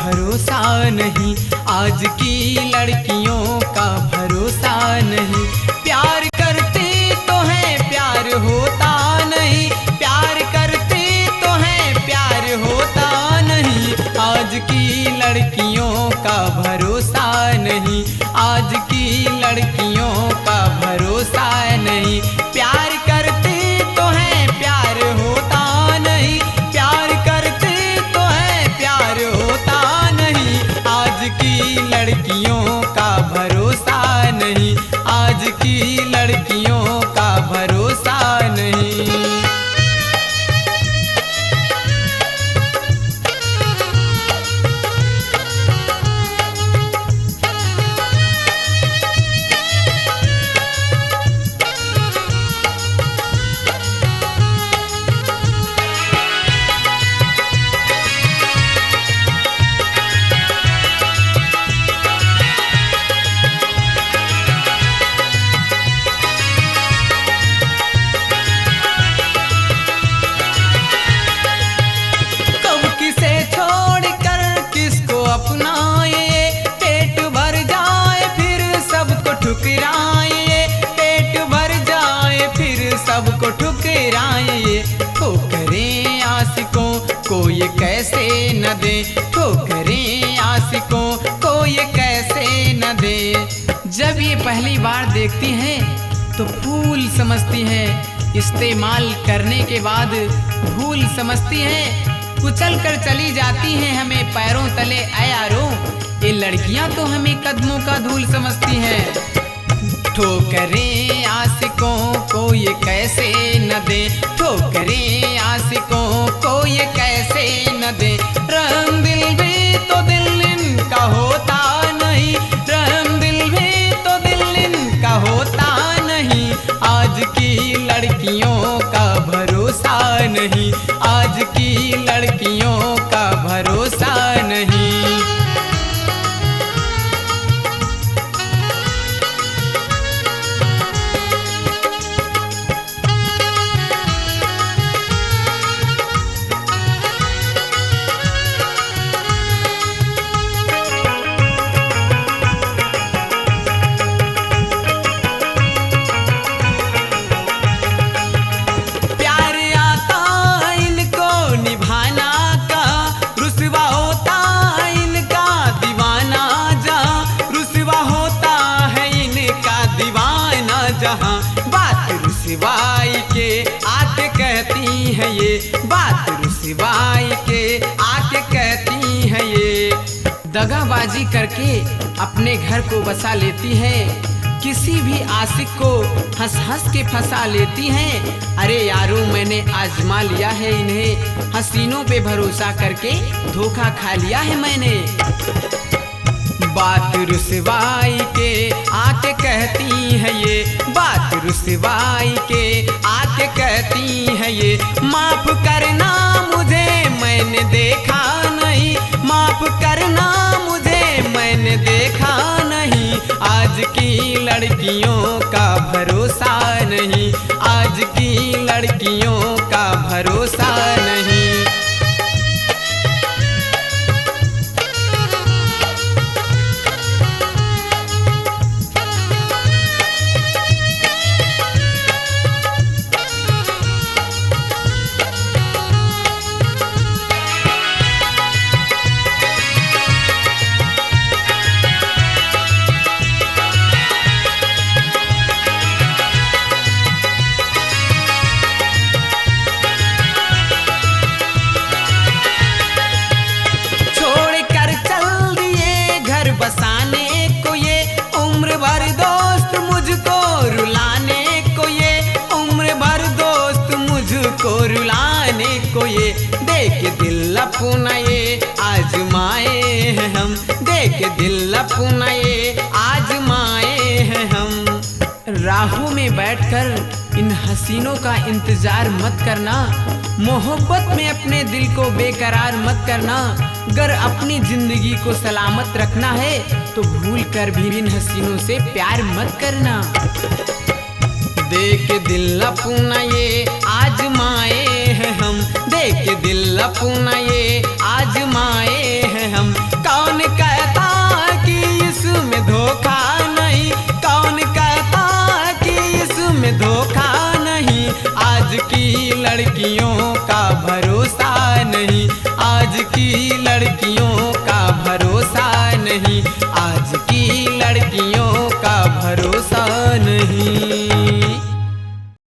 भरोसा नहीं, आज की लड़कियों का भरोसा नहीं। प्यार करते तो हैं प्यार होता नहीं, प्यार करते तो हैं प्यार होता नहीं। आज की लड़कियों का भरोसा नहीं, आज की लड़कियों का भरोसा नहीं। प्यार करते तो हैं प्यार होता नहीं, प्यार करते तो हैं प्यार होता नहीं। आज की लड़कियों का भरोसा नहीं, आज की लड़कियों का भरोसा नहीं। पेट भर जाए फिर सबको ठुकराए। ठोकरें आशिकों को ये कैसे न दे, ठोकरें आशिकों को ये कैसे न दे। जब ये पहली बार देखती हैं तो फूल समझती हैं, इस्तेमाल करने के बाद भूल समझती हैं। कुचल कर चली जाती हैं हमें पैरों तले ऐ यारो, ये लड़कियां तो हमें कदमों का धूल समझती हैं। ठोकरें आशिकों को ये कैसे न दे, ठोकरें आशिकों को ये कैसे न दे। रहम दिल भी तो दिल इनका होता नहीं, रहम दिल भी तो दिल इनका होता नहीं। आज की लड़कियों का भरोसा नहीं, आज की लड़कियों का भरोसा नहीं। बात रुसवाई के आके कहती है ये, बात रुसवाई के आके कहती है ये। दगाबाजी करके अपने घर को बसा लेती है, किसी भी आशिक को हंस हंस के फंसा लेती हैं। अरे यारो मैंने आजमा लिया है इन्हें, हसीनों पे भरोसा करके धोखा खा लिया है मैंने। बात रुसवाई के आके कहती है ये, बात रुसवाई के आके कहती है ये। माफ करना मुझे मैंने देखा नहीं, माफ करना मुझे मैंने देखा नहीं। आज की लड़कियों का भरोसा नहीं, आज की लड़कियों का भरोसा नहीं। बसाने को ये उम्र भर दोस्त मुझको रुलाने को, ये उम्र भर दोस्त मुझको रुलाने को ये। देख दिल अपना ये आजमाए हैं हम, देख दिल अपना ये आजमाए हैं हम। राहों में बैठकर इन हसीनों का इंतजार मत करना, मोहब्बत में अपने दिल को बेकरार मत करना। अगर अपनी जिंदगी को सलामत रखना है तो भूल कर भी इन हसीनों से प्यार मत करना। देख दिल अपना ये आजमाए हैं हम, देख दिल अपना ये आजमाए हैं हम। लड़कियों का भरोसा नहीं, आज की लड़कियों का भरोसा नहीं, आज की लड़कियों का भरोसा नहीं।